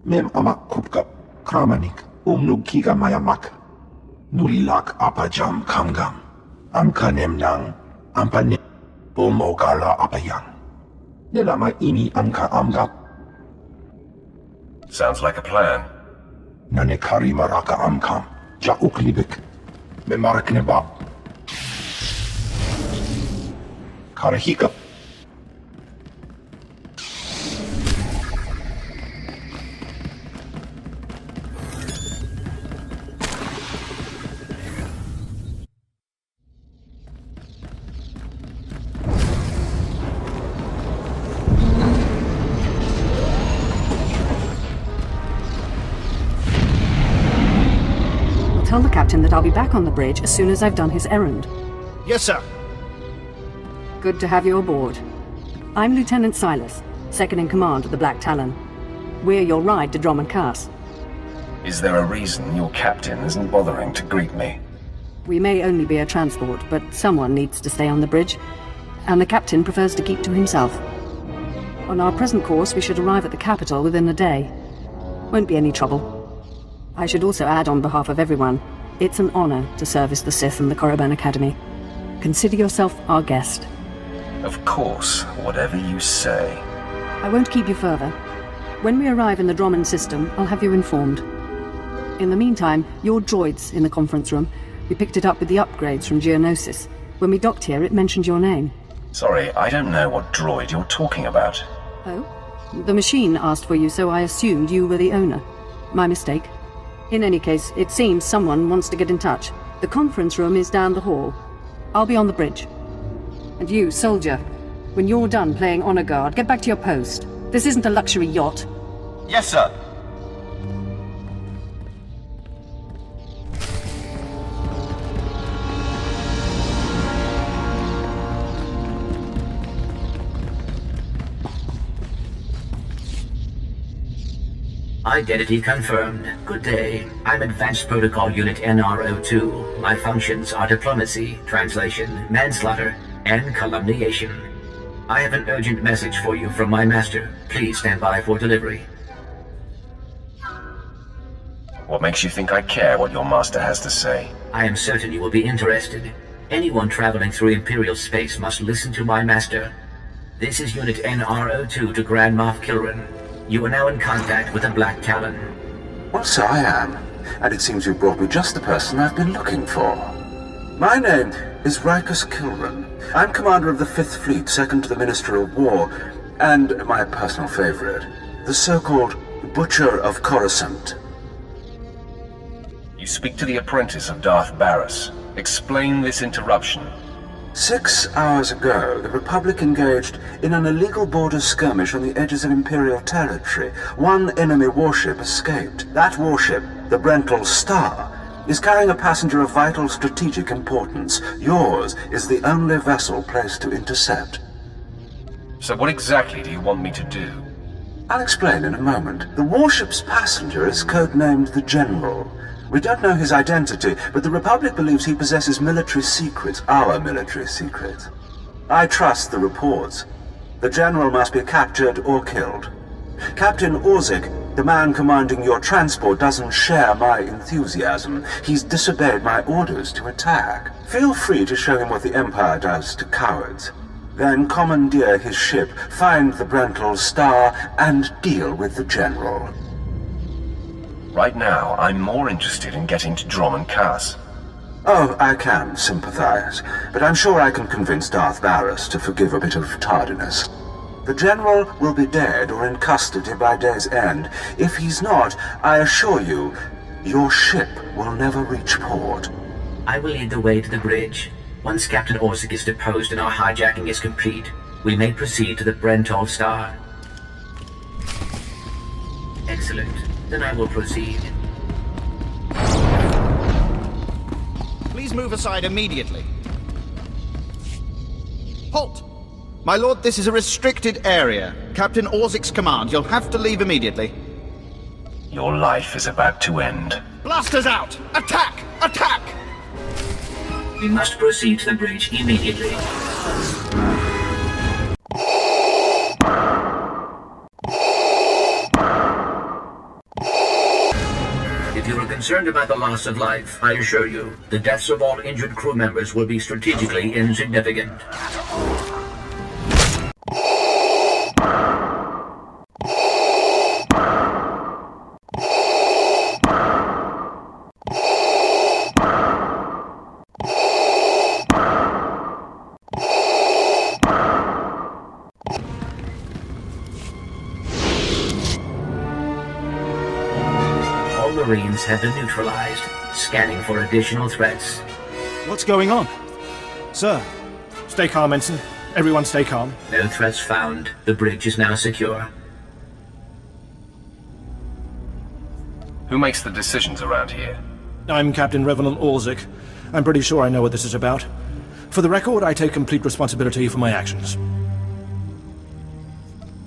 Mem amak kupka kramanik umnukiga mayamak. Nulilak apajam kamgam. Amkanem nang ampane bomogala apayang. Nelama ini amka amgap. Sounds like a plan. Nanekari maraka amkam. Jauklibik. Memarakneba. Karahika. Tell the captain that I'll be back on the bridge as soon as I've done his errand. Yes, sir. Good to have you aboard. I'm Lieutenant Silas, second in command of the Black Talon. We're your ride to Drummond Cass. Is there a reason your captain isn't bothering to greet me? We may only be a transport, but someone needs to stay on the bridge, and the captain prefers to keep to himself. On our present course, we should arrive at the capital within a day. Won't be any trouble. I should also add on behalf of everyone, it's an honor to service the Sith and the Korriban Academy. Consider yourself our guest. Of course, whatever you say. I won't keep you further. When we arrive in the Drummond system, I'll have you informed. In the meantime, your droid's in the conference room. We picked it up with the upgrades from Geonosis. When we docked here, it mentioned your name. Sorry, I don't know what droid you're talking about. Oh? The machine asked for you, so I assumed you were the owner. My mistake. In any case, it seems someone wants to get in touch. The conference room is down the hall. I'll be on the bridge. And you, soldier, when you're done playing honor guard, get back to your post. This isn't a luxury yacht. Yes, sir. Identity confirmed. Good day. I'm Advanced Protocol Unit NRO2. My functions are diplomacy, translation, manslaughter, and calumniation. I have an urgent message for you from my master. Please stand by for delivery. What makes you think I care what your master has to say? I am certain you will be interested. Anyone traveling through Imperial space must listen to my master. This is Unit NRO2 to Grand Moff Kilran. You are now in contact with the Black Talon. Well, so I am, and it seems you brought me just the person I've been looking for. My name is Rikus Kilran. I'm commander of the 5th Fleet, second to the Minister of War, and my personal favorite, the so-called Butcher of Coruscant. You speak to the apprentice of Darth Barris. Explain this interruption. 6 hours ago, the Republic engaged in an illegal border skirmish on the edges of Imperial territory. One enemy warship escaped. That warship, the Brental Star, is carrying a passenger of vital strategic importance. Yours is the only vessel placed to intercept. So what exactly do you want me to do? I'll explain in a moment. The warship's passenger is codenamed the General. We don't know his identity, but the Republic believes he possesses military secrets, our military secrets. I trust the reports. The General must be captured or killed. Captain Orzik, the man commanding your transport, doesn't share my enthusiasm. He's disobeyed my orders to attack. Feel free to show him what the Empire does to cowards. Then commandeer his ship, find the Brental Star, and deal with the General. Right now, I'm more interested in getting to Drummond Cass. Oh, I can sympathize, but I'm sure I can convince Darth Barris to forgive a bit of tardiness. The General will be dead or in custody by day's end. If he's not, I assure you, your ship will never reach port. I will lead the way to the bridge. Once Captain Orzik is deposed and our hijacking is complete, we may proceed to the Brental Star. Excellent. Then I will proceed. Please move aside immediately. Halt! My lord, this is a restricted area. Captain Orzik's command. You'll have to leave immediately. Your life is about to end. Blasters out! Attack! Attack! We must proceed to the bridge immediately. concerned about the loss of life, I assure you, the deaths of all injured crew members will be strategically insignificant. Marines have been neutralized, scanning for additional threats. What's going on? Sir, stay calm, Ensign. Everyone stay calm. No threats found. The bridge is now secure. Who makes the decisions around here? I'm Captain Revenant Orzik. I'm pretty sure I know what this is about. For the record, I take complete responsibility for my actions.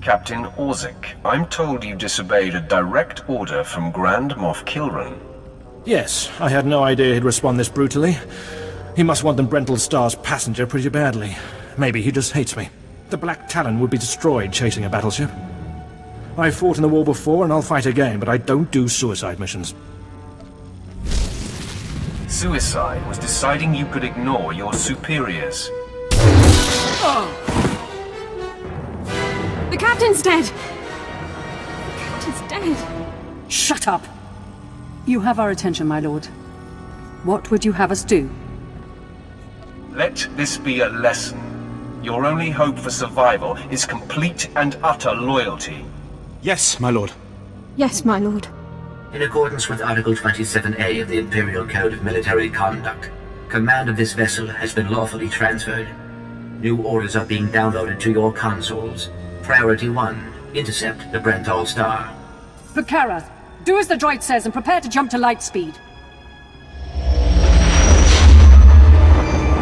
Captain Orzik, I'm told you disobeyed a direct order from Grand Moff Kilran. Yes, I had no idea he'd respond this brutally. He must want the Brental Star's passenger pretty badly. Maybe he just hates me. The Black Talon would be destroyed chasing a battleship. I've fought in the war before and I'll fight again, but I don't do suicide missions. Suicide was deciding you could ignore your superiors. The captain's dead! The captain's dead! Shut up! You have our attention, my lord. What would you have us do? Let this be a lesson. Your only hope for survival is complete and utter loyalty. Yes, my lord. Yes, my lord. In accordance with Article 27A of the Imperial Code of Military Conduct, command of this vessel has been lawfully transferred. New orders are being downloaded to your consoles. Priority 1. Intercept the Brental Star. Pucara, do as the droid says and prepare to jump to light speed.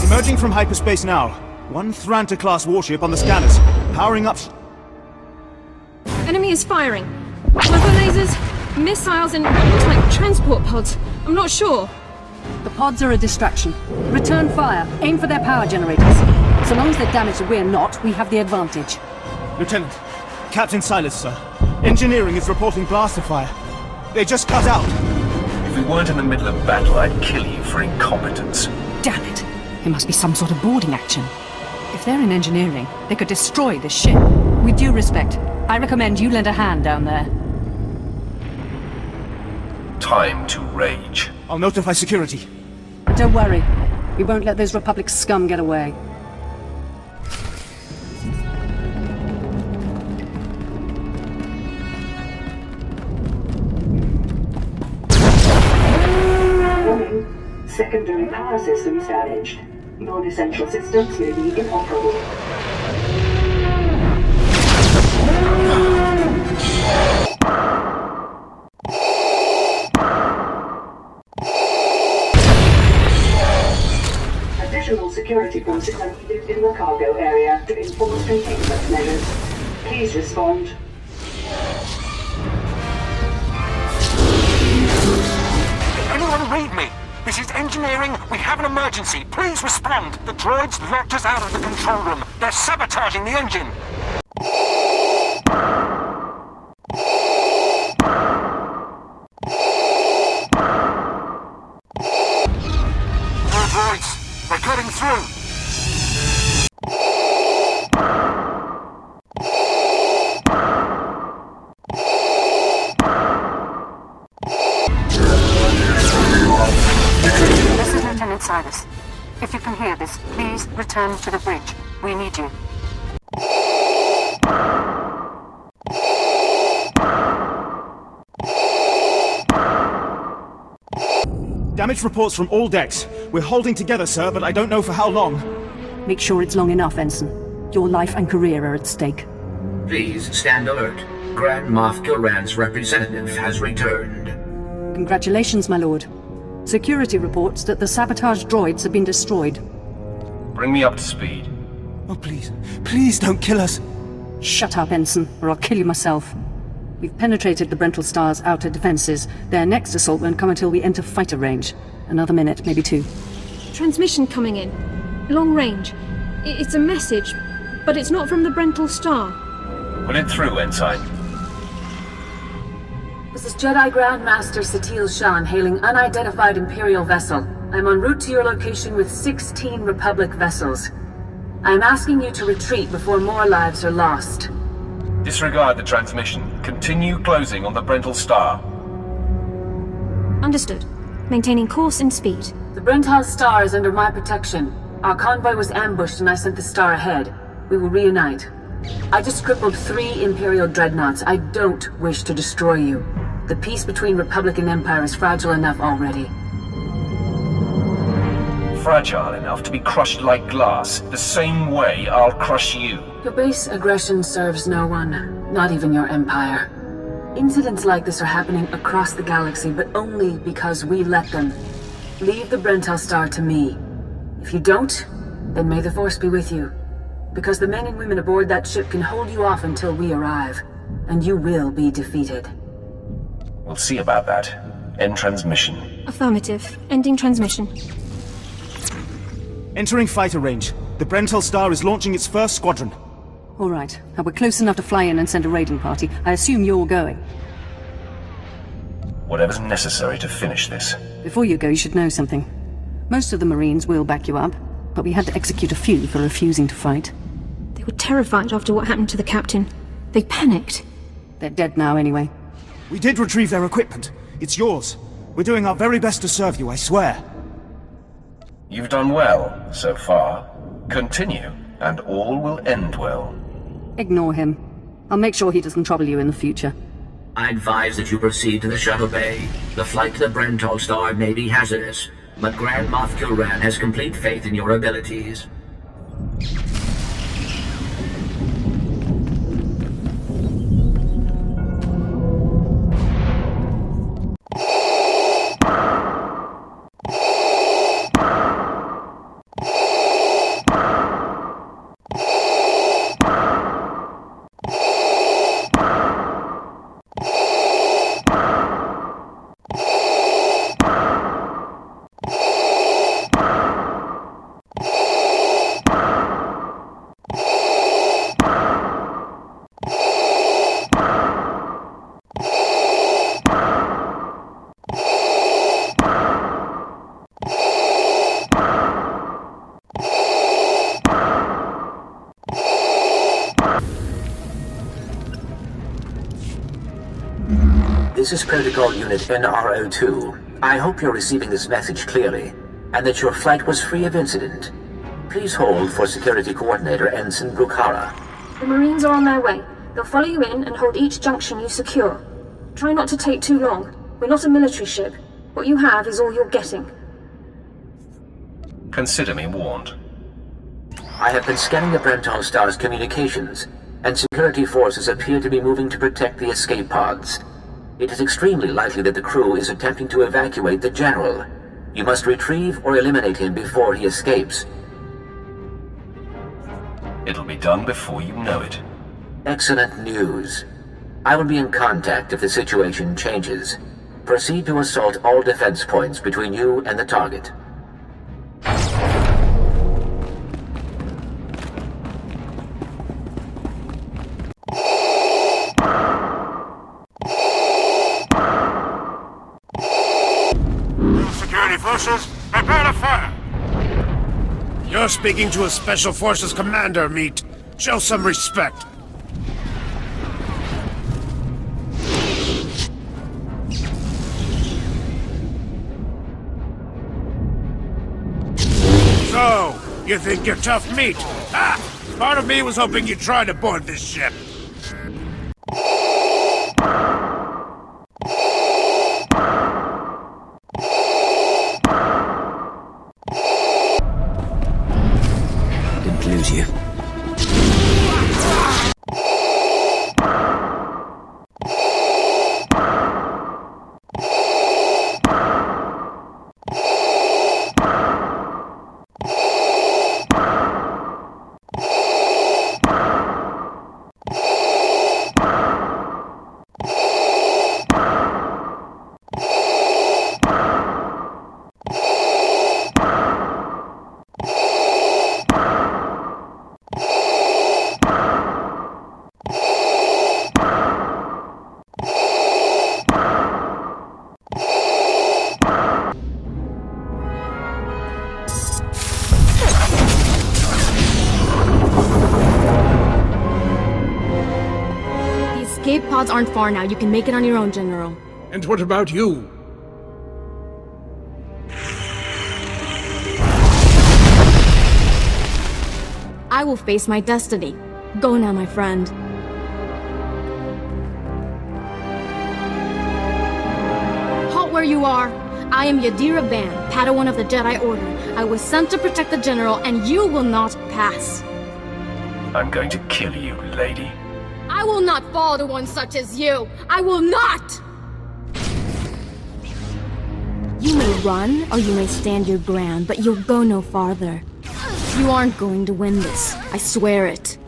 Emerging from hyperspace now. One Thranta-class warship on the scanners. Powering up. Enemy is firing. Weapon lasers, missiles, and what looks like transport pods. I'm not sure. The pods are a distraction. Return fire. Aim for their power generators. So long as they're damaged and we're not, we have the advantage. Lieutenant, Captain Silas, sir. Engineering is reporting blaster fire. They just cut out. If we weren't in the middle of battle, I'd kill you for incompetence. Damn it! It must be some sort of boarding action. If they're in engineering, they could destroy this ship. With due respect, I recommend you lend a hand down there. Time to rage. I'll notify security. Don't worry. We won't let those Republic scum get away. Secondary power systems damaged. Non-essential systems may be inoperable. Additional security forces are needed in the cargo area to enforce containment measures. Please respond. Anyone read me? This is engineering. We have an emergency. Please respond. The droids locked us out of the control room. They're sabotaging the engine. More droids. They're cutting through. This is Lieutenant Silas. If you can hear this, please return to the bridge. We need you. Damage reports from all decks. We're holding together, sir, but I don't know for how long. Make sure it's long enough, Ensign. Your life and career are at stake. Please stand alert. Grand Moff Kilran's representative has returned. Congratulations, my lord. Security reports that the sabotage droids have been destroyed. Bring me up to speed. Oh, please. Please don't kill us. Shut up, Ensign, or I'll kill you myself. We've penetrated the Brental Star's outer defenses. Their next assault won't come until we enter fighter range. Another minute, maybe two. Transmission coming in. Long range. It's a message, but it's not from the Brental Star. Put it through, Ensign. The This is Jedi Grandmaster Satil Shan, hailing unidentified Imperial vessel. I'm en route to your location with 16 Republic vessels. I am asking you to retreat before more lives are lost. Disregard the transmission. Continue closing on the Brental Star. Understood. Maintaining course and speed. The Brental Star is under my protection. Our convoy was ambushed and I sent the Star ahead. We will reunite. I just crippled 3 Imperial dreadnoughts. I don't wish to destroy you. The peace between Republic and Empire is fragile enough already. Fragile enough to be crushed like glass, the same way I'll crush you. Your base aggression serves no one, not even your Empire. Incidents like this are happening across the galaxy, but only because we let them. Leave the Brental Star to me. If you don't, then may the Force be with you. Because the men and women aboard that ship can hold you off until we arrive, and you will be defeated. We'll see about that. End transmission. Affirmative. Ending transmission. Entering fighter range. The Brental Star is launching its first squadron. All right. Now we're close enough to fly in and send a raiding party. I assume you're going. Whatever's necessary to finish this. Before you go, you should know something. Most of the Marines will back you up, but we had to execute a few for refusing to fight. They were terrified after what happened to the captain. They panicked. They're dead now anyway. We did retrieve their equipment. It's yours. We're doing our very best to serve you, I swear. You've done well, so far. Continue, and all will end well. Ignore him. I'll make sure he doesn't trouble you in the future. I advise that you proceed to the shuttle bay. The flight to the Brental Star may be hazardous, but Grand Moff Kilran has complete faith in your abilities. This is Protocol Unit NRO2. I hope you're receiving this message clearly, and that your flight was free of incident. Please hold for Security Coordinator Ensign Brukhara. The Marines are on their way. They'll follow you in and hold each junction you secure. Try not to take too long. We're not a military ship. What you have is all you're getting. Consider me warned. I have been scanning the Brental Star's communications, and security forces appear to be moving to protect the escape pods. It is extremely likely that the crew is attempting to evacuate the General. You must retrieve or eliminate him before he escapes. It'll be done before you know it. Excellent news. I will be in contact if the situation changes. Proceed to assault all defense points between you and the target. Security forces, prepare to fire! You're speaking to a Special Forces commander, Meat. Show some respect. So, you think you're tough meat? Ha! Part of me was hoping you'd try to board this ship. Didn't lose you. escape pods aren't far now. You can make it on your own, General. And what about you? I will face my destiny. Go now, my friend. Halt where you are. I am Yadira Ban, Padawan of the Jedi Order. I was sent to protect the General, and you will not pass. I'm going to kill you, lady. I will not fall to one such as you. I will not! You may run, or you may stand your ground, but you'll go no farther. You aren't going to win this. I swear it.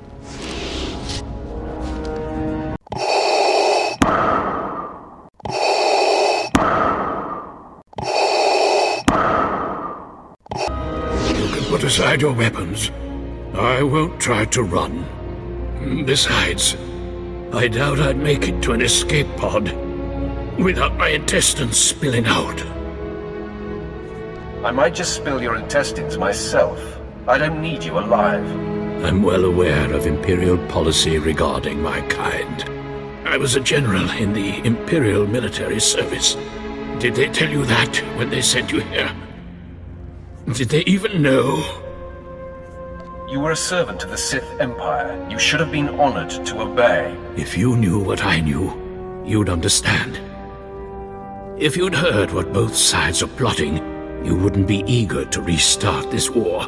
You can put aside your weapons. I won't try to run. Besides, I doubt I'd make it to an escape pod without my intestines spilling out. I might just spill your intestines myself. I don't need you alive. I'm well aware of Imperial policy regarding my kind. I was a general in the Imperial military service. Did they tell you that when they sent you here? Did they even know? You were a servant of the Sith Empire. You should have been honored to obey. If you knew what I knew, you'd understand. If you'd heard what both sides are plotting, you wouldn't be eager to restart this war.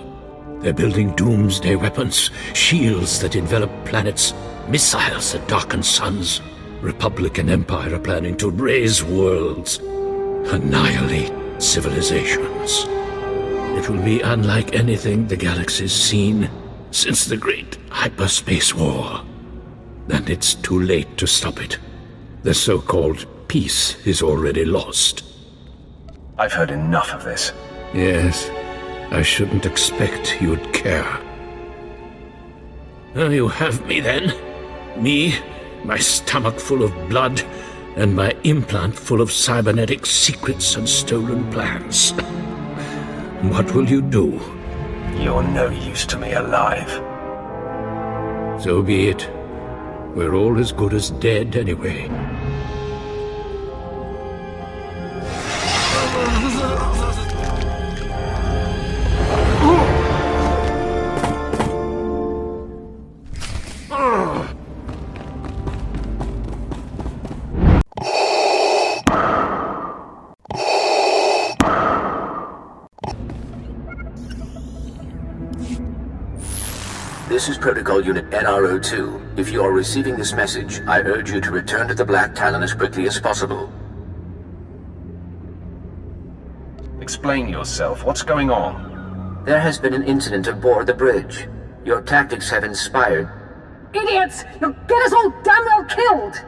They're building doomsday weapons, shields that envelop planets, missiles that darken suns. Republic and Empire are planning to raise worlds, annihilate civilizations. It will be unlike anything the galaxy's seen since the Great Hyperspace War. And it's too late to stop it. The so-called peace is already lost. I've heard enough of this. Yes, I shouldn't expect you'd care. You have me then. Me, my stomach full of blood, and my implant full of cybernetic secrets and stolen plans. What will you do? You're no use to me alive. So be it. We're all as good as dead anyway. This is Protocol Unit NRO2. If you are receiving this message, I urge you to return to the Black Talon as quickly as possible. Explain yourself. What's going on? There has been an incident aboard the bridge. Your tactics have inspired... Idiots! You'll get us all damn well killed!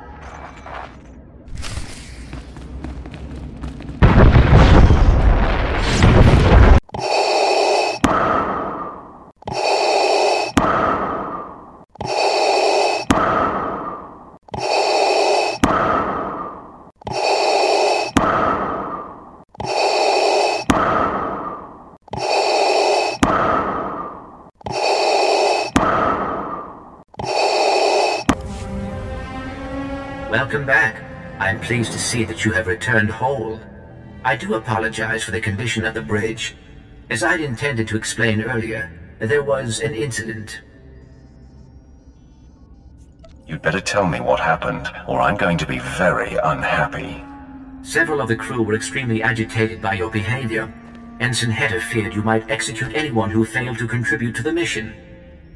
Welcome back. I'm pleased to see that you have returned whole. I do apologize for the condition of the bridge. As I'd intended to explain earlier, there was an incident. You'd better tell me what happened, or I'm going to be very unhappy. Several of the crew were extremely agitated by your behavior. Ensign Hedder feared you might execute anyone who failed to contribute to the mission.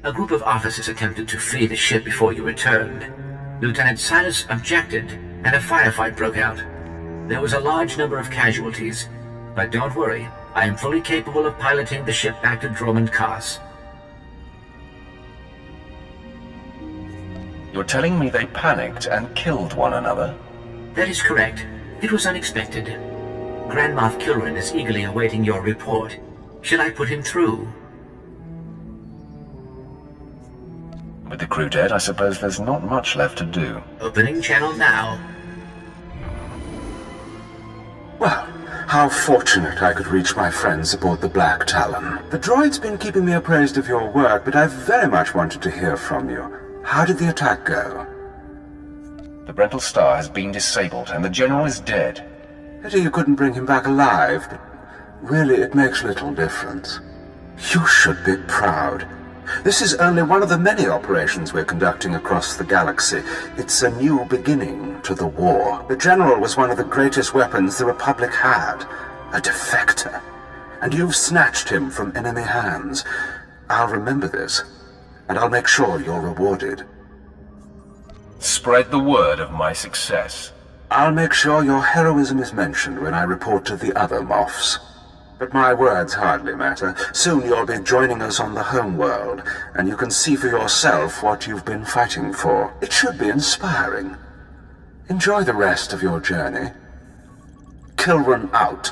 A group of officers attempted to flee the ship before you returned. Lieutenant Silas objected, and a firefight broke out. There was a large number of casualties, but don't worry, I am fully capable of piloting the ship back to Dromund Kaas. You're telling me they panicked and killed one another? That is correct. It was unexpected. Grand Moff Kilrin is eagerly awaiting your report. Should I put him through? With the crew dead, I suppose there's not much left to do. Opening channel now. Well, how fortunate I could reach my friends aboard the Black Talon. The droid's been keeping me appraised of your work, but I very much wanted to hear from you. How did the attack go? The Brental Star has been disabled, and the General is dead. Pity you couldn't bring him back alive, but really it makes little difference. You should be proud. This is only one of the many operations we're conducting across the galaxy. It's a new beginning to the war. The General was one of the greatest weapons the Republic had. A defector. And you've snatched him from enemy hands. I'll remember this, and I'll make sure you're rewarded. Spread the word of my success. I'll make sure your heroism is mentioned when I report to the other Moffs. But my words hardly matter. Soon you'll be joining us on the home world, and you can see for yourself what you've been fighting for. It should be inspiring. Enjoy the rest of your journey. Kilrun out.